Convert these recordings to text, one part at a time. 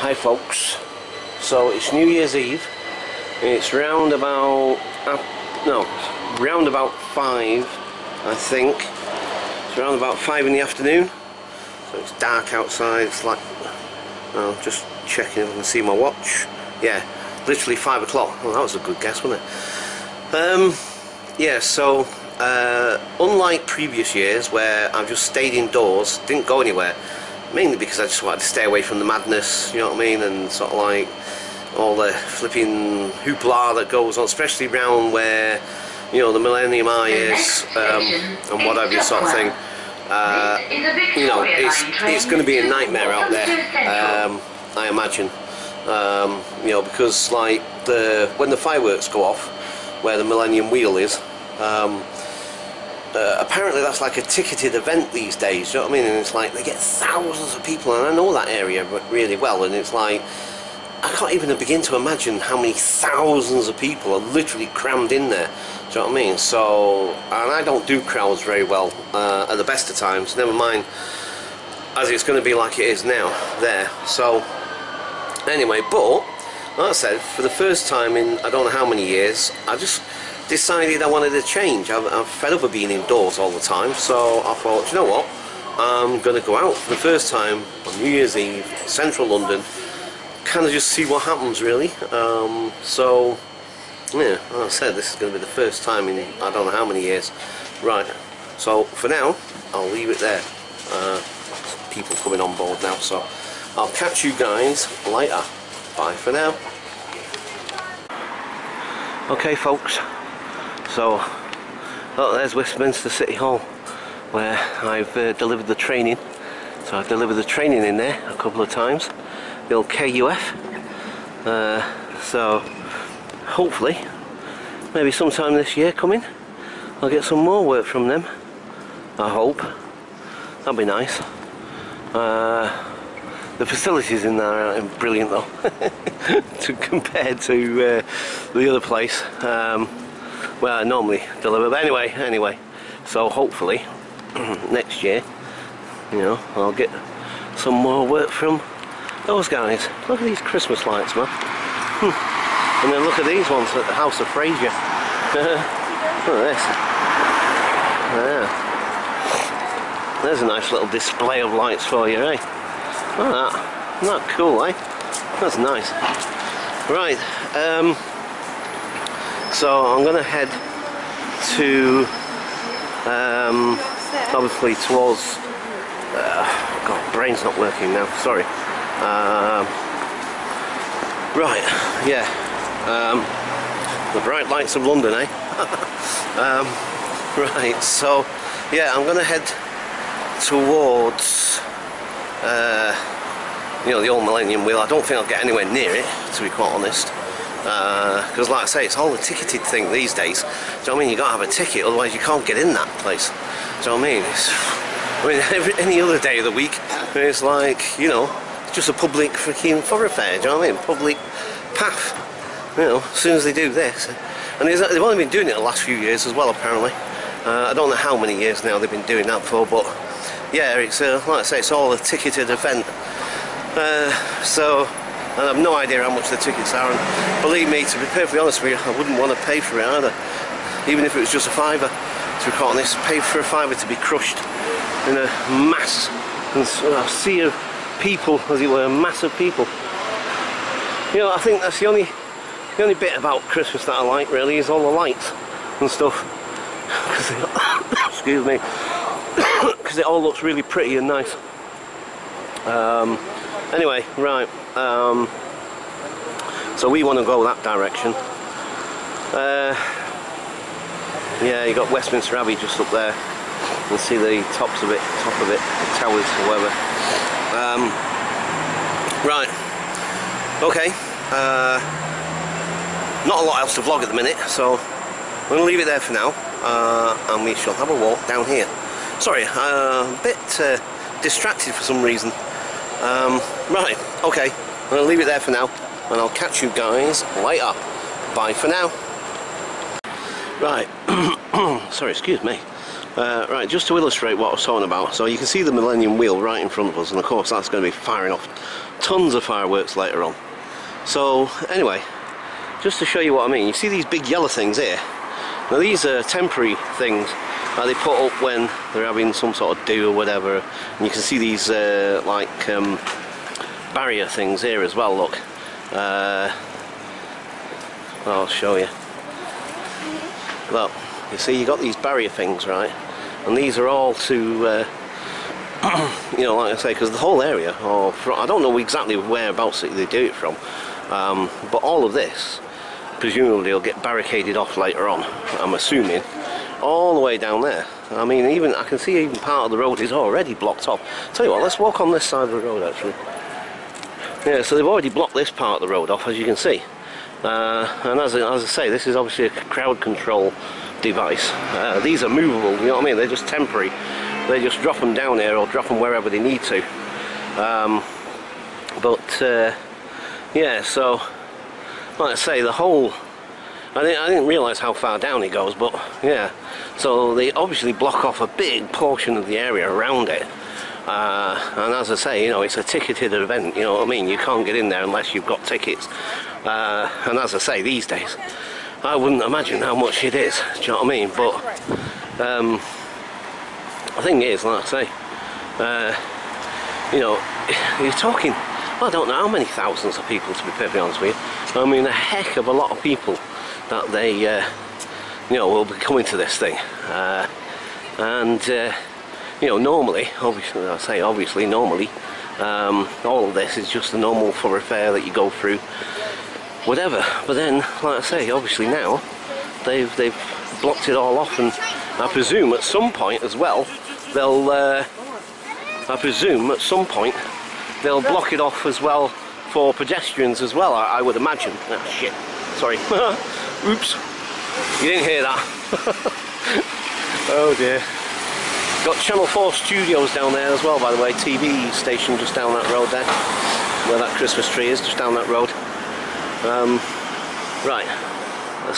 Hi folks, so it's New Year's Eve. It's round about round about 5, I think. It's around about 5 in the afternoon, so it's dark outside. It's like, just checking if I can see my watch. Yeah, literally 5 o'clock. Well, that was a good guess, wasn't it? Yeah, so unlike previous years where I've just stayed indoors, didn't go anywhere, mainly because I just wanted to stay away from the madness, you know what I mean, and sort of like all the flipping hoopla that goes on, especially round where, you know, the Millennium Eye is, and whatever sort of thing. You know, it's going to be a nightmare out there, I imagine. You know, because like when the fireworks go off, where the Millennium Wheel is, apparently that's like a ticketed event these days, you know what I mean? And it's like they get thousands of people, and I know that area really well, and it's like I can't even begin to imagine how many thousands of people are literally crammed in there, do you know what I mean? So, and I don't do crowds very well at the best of times, never mind as it's going to be like it is now there. So anyway, but like I said, for the first time in I don't know how many years, I just decided I wanted a change. I'm fed up of being indoors all the time, so I thought, you know what, I'm going to go out for the first time on New Year's Eve, central London, kind of just see what happens really. So yeah, like I said, this is going to be the first time in I don't know how many years. Right, so for now I'll leave it there. People coming on board now, so I'll catch you guys later. Bye for now. Okay folks, so there's Westminster City Hall, where I've delivered the training. So I've delivered the training in there a couple of times, the old KUF. So hopefully, maybe sometime this year coming, I'll get some more work from them. I hope. That'd be nice. The facilities in there aren't brilliant though, compared to the other place where I normally deliver. But anyway, so hopefully next year, you know, I'll get some more work from those guys. Look at these Christmas lights, man. And then look at these ones at the House of Fraser. Look at this. Yeah. There's a nice little display of lights for you, eh? Look at that. Isn't that cool, eh? That's nice. Right, so I'm going to head to, obviously towards, God, brain's not working now, sorry. Right, yeah, the bright lights of London, eh? Right, so, yeah, I'm going to head towards you know, the old Millennium Wheel. I don't think I'll get anywhere near it, to be quite honest, because like I say, it's all a ticketed thing these days. Do you know what I mean? You got to have a ticket, otherwise you can't get in that place. Do you know what I mean? Any other day of the week, it's like, you know, it's just a public freaking thoroughfare. Do you know what I mean? Public path. You know, as soon as they do this, and they've only been doing it the last few years as well, apparently. I don't know how many years now they've been doing that for, but yeah, it's like I say, it's all a ticketed event. So, and I've no idea how much the tickets are, and believe me, to be perfectly honest with you, I wouldn't want to pay for it either, even if it was just a £5. To be quite honest, pay for a £5 to be crushed in a mass, a sea of people, as it were, a mass of people. You know, I think that's the only bit about Christmas that I like really, is all the lights and stuff. Excuse me. Because it all looks really pretty and nice. Anyway, right, so we want to go that direction. Yeah, you got Westminster Abbey just up there. You can see the top of it, the towers or whatever. Right, okay, not a lot else to vlog at the minute, so I'm going to leave it there for now, and we shall have a walk down here. Sorry, a bit distracted for some reason. Right, okay, I'm going to leave it there for now, and I'll catch you guys later. Bye for now. Right, sorry, excuse me. Right, just to illustrate what I was talking about, so you can see the Millennium Wheel right in front of us, and of course that's going to be firing off tons of fireworks later on. So anyway, just to show you what I mean, you see these big yellow things here. Now these are temporary things that they put up when they're having some sort of do or whatever, and you can see these barrier things here as well. Look, I'll show you. Look, you see you got these barrier things, right, and these are all to you know, like I say, because the whole area, or I don't know exactly whereabouts they do it from, but all of this presumably will get barricaded off later on, I'm assuming, all the way down there. I mean, even I can see even part of the road is already blocked off. Tell you what, let's walk on this side of the road actually. Yeah, so they've already blocked this part of the road off, as you can see. And as I say, this is obviously a crowd control device. These are movable, you know what I mean? They're just temporary. They just drop them down here or drop them wherever they need to. Yeah, so like I say, the whole, I didn't realise how far down it goes, but yeah, so they obviously block off a big portion of the area around it. And as I say, you know, it's a ticketed event, you know what I mean? You can't get in there unless you've got tickets. And as I say, these days, I wouldn't imagine how much it is, do you know what I mean? But the thing is, like I say, you know, you're talking, I don't know how many thousands of people, to be perfectly honest with you. I mean, a heck of a lot of people that they, you know, will be coming to this thing. You know, normally, obviously, I say obviously, normally, all of this is just the normal thoroughfare that you go through, whatever. But then, like I say, obviously now, they've blocked it all off, and I presume at some point as well, they'll, they'll block it off as well for pedestrians as well, I would imagine. Oh shit, sorry. Oops, you didn't hear that. Oh dear. Got Channel 4 Studios down there as well, by the way, TV station just down that road there, where that Christmas tree is, just down that road. Right,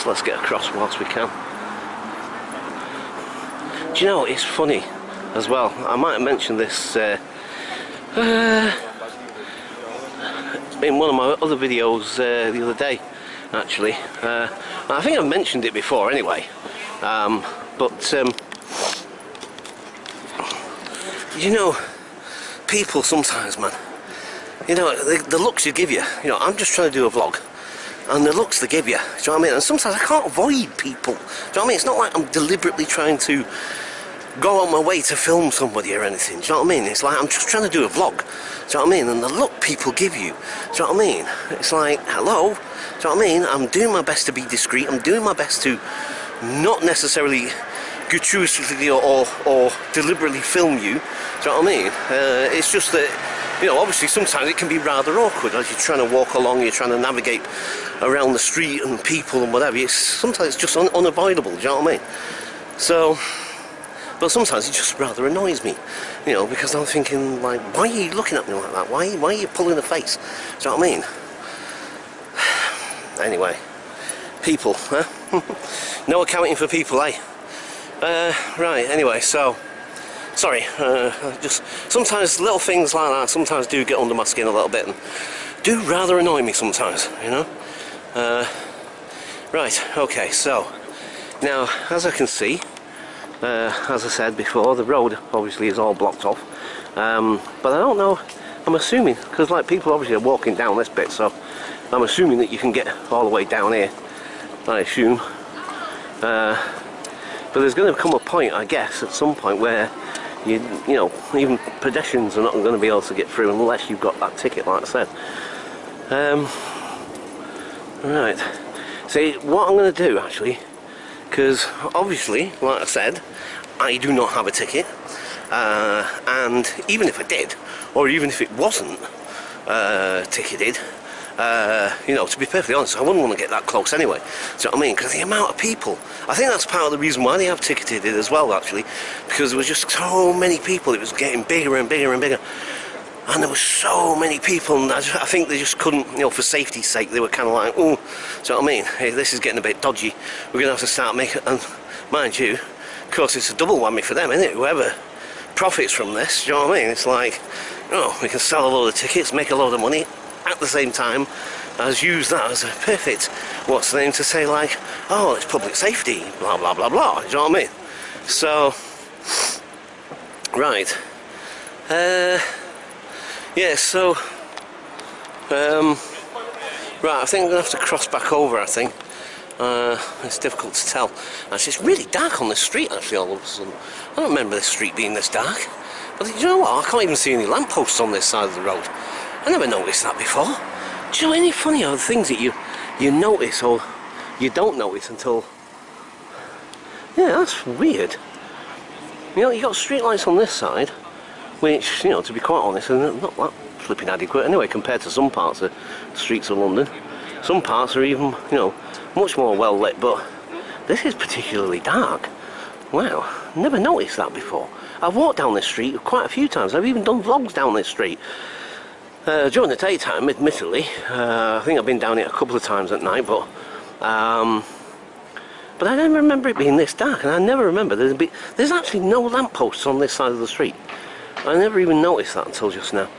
let's get across whilst we can. Do you know, it's funny as well, I might have mentioned this in one of my other videos the other day, actually. I think I've mentioned it before anyway, you know, people sometimes, man, you know, the looks you give you, you know, I'm just trying to do a vlog, and the looks they give you, do you know what I mean? And sometimes I can't avoid people, do you know what I mean? It's not like I'm deliberately trying to go on my way to film somebody or anything, do you know what I mean? It's like I'm just trying to do a vlog, do you know what I mean? And the look people give you, do you know what I mean? It's like, hello, do you know what I mean? I'm doing my best to be discreet, I'm doing my best to not necessarily gratuitously or deliberately film you, do you know what I mean? It's just that, you know, obviously sometimes it can be rather awkward as you're trying to walk along, you're trying to navigate around the street and people and whatever. Sometimes it's just unavoidable, do you know what I mean? So, but sometimes it just rather annoys me, you know, because I'm thinking, like, why are you looking at me like that? Why are you pulling a face? Do you know what I mean? Anyway, people, huh? No accounting for people, eh? Right, anyway, so, sorry, just sometimes little things like that sometimes do get under my skin a little bit and do rather annoy me sometimes, you know? Right, okay, so, now, as I can see, as I said before, the road obviously is all blocked off, but I don't know, I'm assuming, because like people obviously are walking down this bit, so I'm assuming that you can get all the way down here, I assume. But there's going to come a point, I guess, at some point where you know, even pedestrians are not going to be able to get through unless you've got that ticket, like I said. Right. See, what I'm going to do actually, because obviously, like I said, I do not have a ticket, and even if I did, or even if it wasn't ticketed, you know, to be perfectly honest, I wouldn't want to get that close anyway. Do you know what I mean? Because the amount of people, I think that's part of the reason why they have ticketed it as well, actually, because there was just so many people, it was getting bigger and bigger and bigger, and there were so many people, and I think they just couldn't, you know, for safety's sake, they were kind of like, oh, do you know what I mean? Hey, this is getting a bit dodgy, we're going to have to start making, and mind you, of course, it's a double whammy for them, isn't it? Whoever profits from this, do you know what I mean? It's like, oh, we can sell a load of tickets, make a load of money, at the same time as use that as a perfect, what's the name to say, like, oh, it's public safety, blah, blah, blah, blah, do you know what I mean? So, right. Yeah, so, right, I think I'm going to have to cross back over, I think. It's difficult to tell. Actually, it's really dark on this street, actually, all of a sudden. I don't remember this street being this dark. But you know what? I can't even see any lampposts on this side of the road. I never noticed that before. Do you know any funny other things that you notice or you don't notice until... Yeah, that's weird. You know, you got street lights on this side, which, you know, to be quite honest, are not that flipping adequate anyway compared to some parts of the streets of London. Some parts are even, you know, much more well lit, but this is particularly dark. Wow, never noticed that before. I've walked down this street quite a few times. I've even done vlogs down this street. During the daytime, admittedly. I think I've been down it a couple of times at night, but I don't remember it being this dark, and I never remember there's actually no lampposts on this side of the street. I never even noticed that until just now.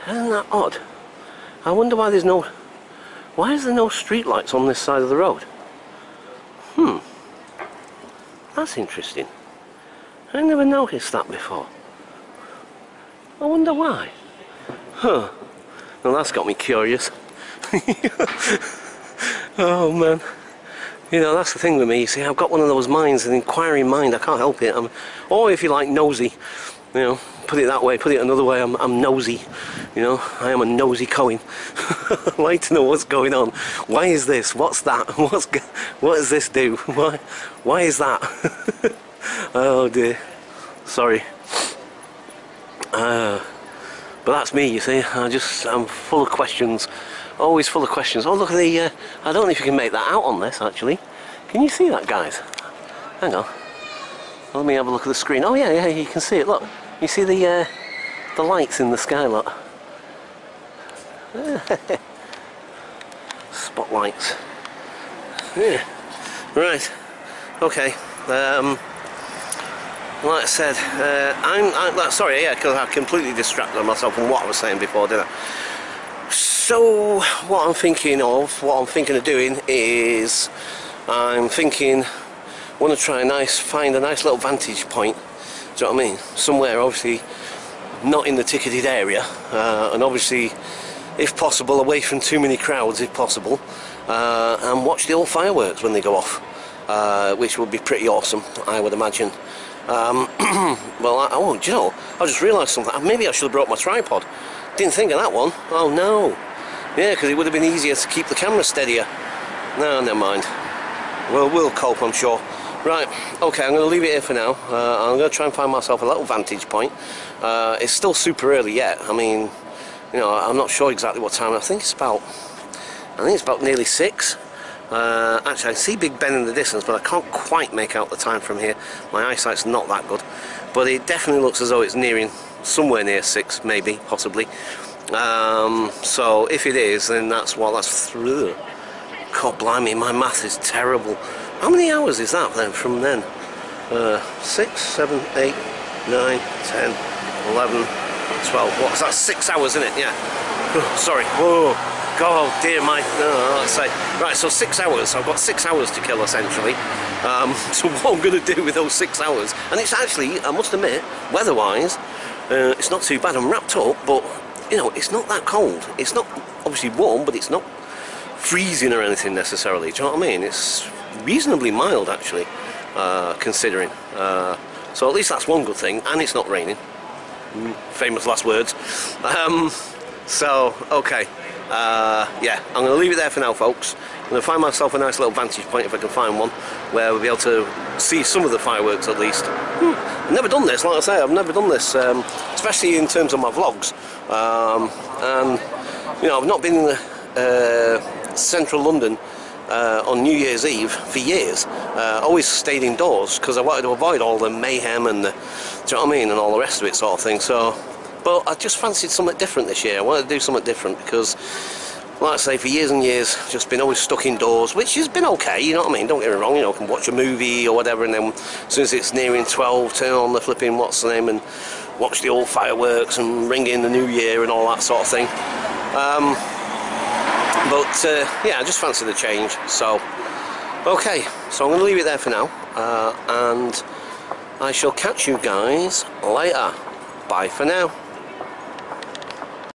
Isn't that odd? I wonder why there's no... Why is there no street lights on this side of the road? That's interesting. I never noticed that before. I wonder why. Huh. Well, that's got me curious. Oh man. You know, that's the thing with me, you see, I've got one of those minds, an inquiring mind, I can't help it. Or if you like, nosy. You know, put it that way, put it another way, I'm nosy. You know, I am a nosy Cohen. I like to know what's going on. Why is this? What's that? What does this do? Why is that? Oh dear. Sorry. But that's me, you see. I'm full of questions. Always full of questions. Oh, look at the... I don't know if you can make that out on this, actually. Can you see that, guys? Hang on. Let me have a look at the screen. Oh, yeah, you can see it. Look. You see the lights in the sky, look. Spotlights. Yeah. Right. Okay. Like I said, sorry, yeah, because I completely distracted myself from what I was saying before, didn't I? So, what I'm thinking of doing is, I'm thinking, I want to try find a nice little vantage point, do you know what I mean? Somewhere, obviously, not in the ticketed area, and obviously, if possible, away from too many crowds, if possible, and watch the old fireworks when they go off, which would be pretty awesome, I would imagine. Well, do you know, I just realised something. Maybe I should have brought my tripod. Didn't think of that one. Oh no. Yeah, because it would have been easier to keep the camera steadier. No, never mind. We'll cope, I'm sure. Right, okay, I'm going to leave it here for now. I'm going to try and find myself a little vantage point. It's still super early yet. I mean, you know, I'm not sure exactly what time. I think it's about nearly 6. Actually, I see Big Ben in the distance, but I can't quite make out the time from here. My eyesight's not that good, but it definitely looks as though it's nearing somewhere near 6, maybe, possibly. So if it is, then that's through. God blimey, my math is terrible. How many hours is that then from then? 6, 7, 8, 9, 10, 11, 12. What's that? 6 hours, isn't it? Yeah. Oh, sorry. Whoa. God, dear my... let's say. Right, so 6 hours. I've got 6 hours to kill, essentially. So what I'm going to do with those 6 hours... And it's actually, I must admit, weather-wise, it's not too bad. I'm wrapped up, but, you know, it's not that cold. It's not obviously warm, but it's not freezing or anything necessarily. Do you know what I mean? It's reasonably mild, actually, considering. So at least that's one good thing. And it's not raining. Famous last words. So, okay. Yeah, I'm going to leave it there for now, folks. I'm going to find myself a nice little vantage point if I can find one where we'll be able to see some of the fireworks at least. I've never done this, like I say, I've never done this, especially in terms of my vlogs. And, you know, I've not been in central London on New Year's Eve for years. Always stayed indoors because I wanted to avoid all the mayhem and the, do you know what I mean, and all the rest of it sort of thing. So. But I just fancied something different this year. I wanted to do something different because like I say, for years and years, just been always stuck indoors, which has been okay, you know what I mean, don't get me wrong, you know, I can watch a movie or whatever, and then as soon as it's nearing 12, turn on the flipping, what's the name, and watch the old fireworks and ring in the new year and all that sort of thing. Yeah, I just fancy the change, so okay, so I'm going to leave it there for now, and I shall catch you guys later. Bye for now.